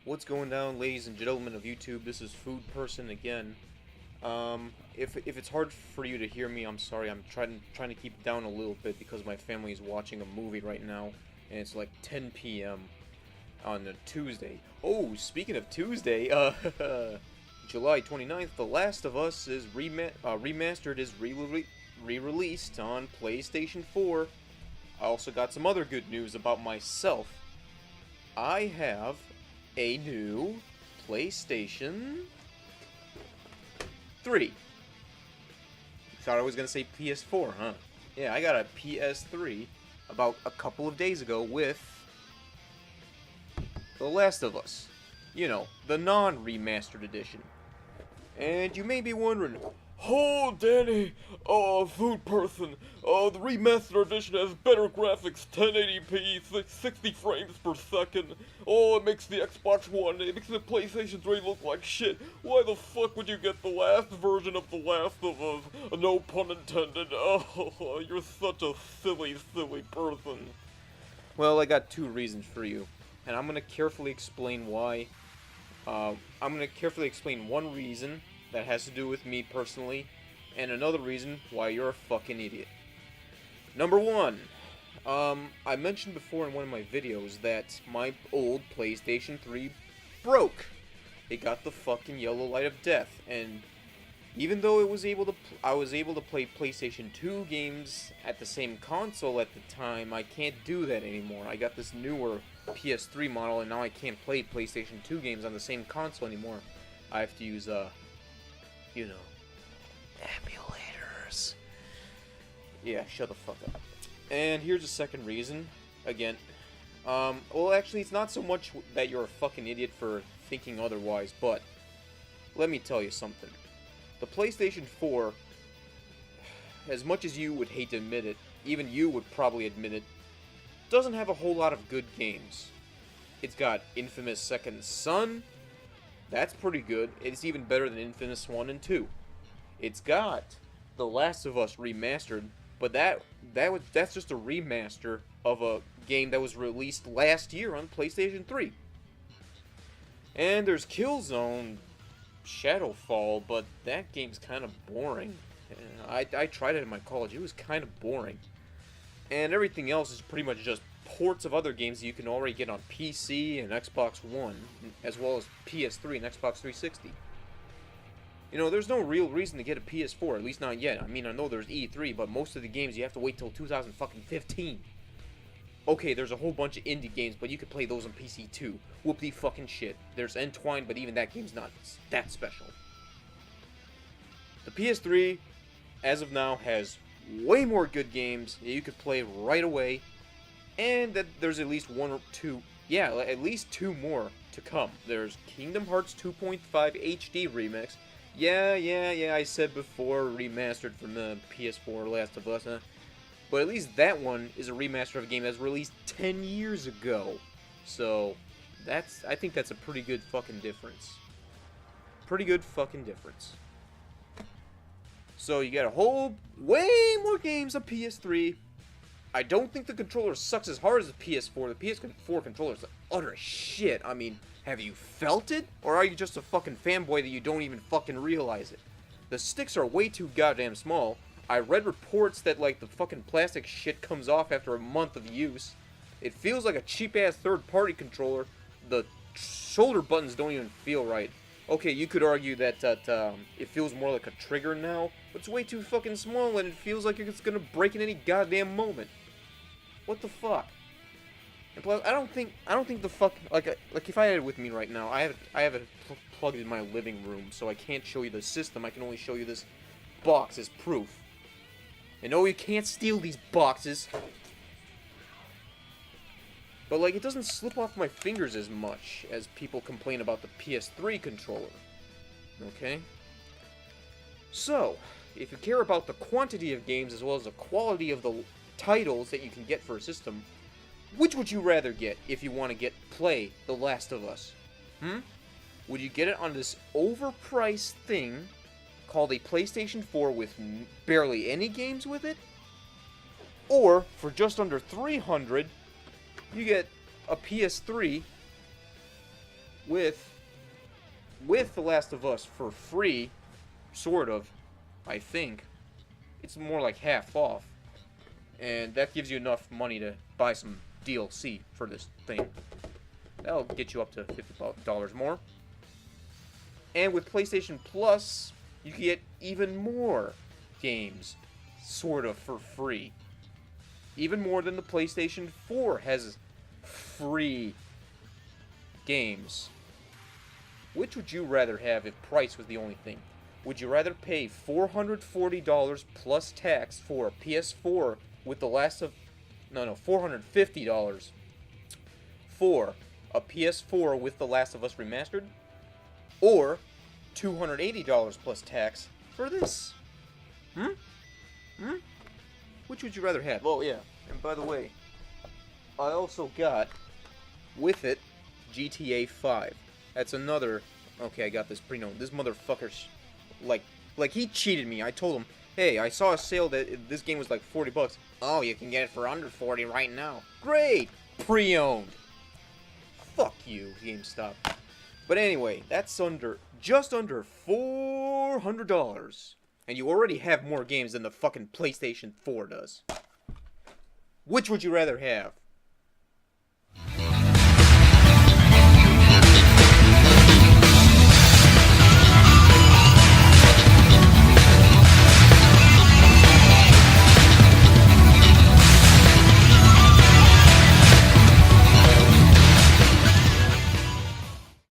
What's going down, ladies and gentlemen of YouTube? This is Food Person again. If it's hard for you to hear me, I'm sorry. I'm trying to keep it down a little bit because my family is watching a movie right now, and it's like 10 p.m. on a Tuesday. Oh, speaking of Tuesday, July 29th, The Last of Us is remastered, is re-released on PlayStation 4. I also got some other good news about myself. I have a new PlayStation 3. Thought I was gonna say PS4, huh? Yeah, I got a PS3 about a couple of days ago with The Last of Us. You know, the non-remastered edition. And you may be wondering, oh, Danny, Food Person, the remastered edition has better graphics, 1080p, 60 frames per second. Oh, it makes the Xbox One, it makes the PlayStation 3 look like shit. Why the fuck would you get the last version of The Last of Us? No pun intended. Oh, you're such a silly, silly person. Well, I got two reasons for you, and I'm gonna carefully explain why. I'm gonna carefully explain one reason that has to do with me personally, and another reason why you're a fucking idiot. Number one, I mentioned before in one of my videos that my old PlayStation 3 broke. It got the fucking yellow light of death, and even though I was able to play PlayStation 2 games at the same console at the time, I can't do that anymore. I got this newer PS3 model, and now I can't play PlayStation 2 games on the same console anymore. I have to use, you know, emulators. Yeah, shut the fuck up. And here's a second reason. Again, well, actually, it's not so much that you're a fucking idiot for thinking otherwise, but let me tell you something. The PlayStation 4, as much as you would hate to admit it, even you would probably admit it, doesn't have a whole lot of good games. It's got Infamous Second Son. That's pretty good. It's even better than Infamous 1 and 2. It's got The Last of Us Remastered, but that's just a remaster of a game that was released last year on PlayStation 3. And there's Killzone Shadowfall, but that game's kind of boring. I tried it in my college. It was kind of boring. And everything else is pretty much just ports of other games that you can already get on PC and Xbox One, as well as PS3 and Xbox 360. You know, there's no real reason to get a PS4, at least not yet. I mean, I know there's E3, but most of the games you have to wait till 2015. Okay, there's a whole bunch of indie games, but you could play those on PC too. Whoop-de fucking shit. There's Entwine, but even that game's not that special. The PS3, as of now, has way more good games that you could play right away, and that there's at least one or two, yeah, at least two more to come. There's Kingdom Hearts 2.5 HD Remix. Yeah, I said before, remastered from the PS4 Last of Us, huh? But at least that one is a remaster of a game that was released 10 years ago. So, I think that's a pretty good fucking difference. Pretty good fucking difference. So you got a whole, way more games on PS3. I don't think the controller sucks as hard as the PS4. The PS4 controller is utter shit. I mean, have you felt it? Or are you just a fucking fanboy that you don't even fucking realize it? The sticks are way too goddamn small. I read reports that, like, the fucking plastic shit comes off after a month of use. It feels like a cheap-ass third-party controller. The shoulder buttons don't even feel right. Okay, you could argue that it feels more like a trigger now, but it's way too fucking small and it feels like it's gonna break in any goddamn moment. What the fuck? And plus, I don't think the fuck, like if I had it with me right now, I have it plugged in my living room, so I can't show you the system. I can only show you this box as proof. And no, you can't steal these boxes. But, like, it doesn't slip off my fingers as much as people complain about the PS3 controller. Okay? So, if you care about the quantity of games as well as the quality of the titles that you can get for a system, which would you rather get if you want to play The Last of Us? Would you get it on this overpriced thing called a PlayStation 4 with barely any games with it? Or, for just under $300, you get a PS3 with The Last of Us for free, sort of, I think. It's more like half off. And that gives you enough money to buy some DLC for this thing. That'll get you up to $50 more. And with PlayStation Plus, you can get even more games, sort of, for free. Even more than the PlayStation 4 has free games. Which would you rather have if price was the only thing? Would you rather pay $440 plus tax for a PS4 with the last of... No, $450 for a PS4 with The Last of Us Remastered? Or $280 plus tax for this? Which would you rather have? Oh, yeah. And by the way, I also got, with it, GTA 5. That's another... Okay, I got this pre-known. This motherfucker's... Like, he cheated me. I told him, hey, I saw a sale that this game was like $40. Oh, you can get it for under 40 right now. Great! Pre-owned. Fuck you, GameStop. But anyway, that's just under $400. And you already have more games than the fucking PlayStation 4 does. Which would you rather have?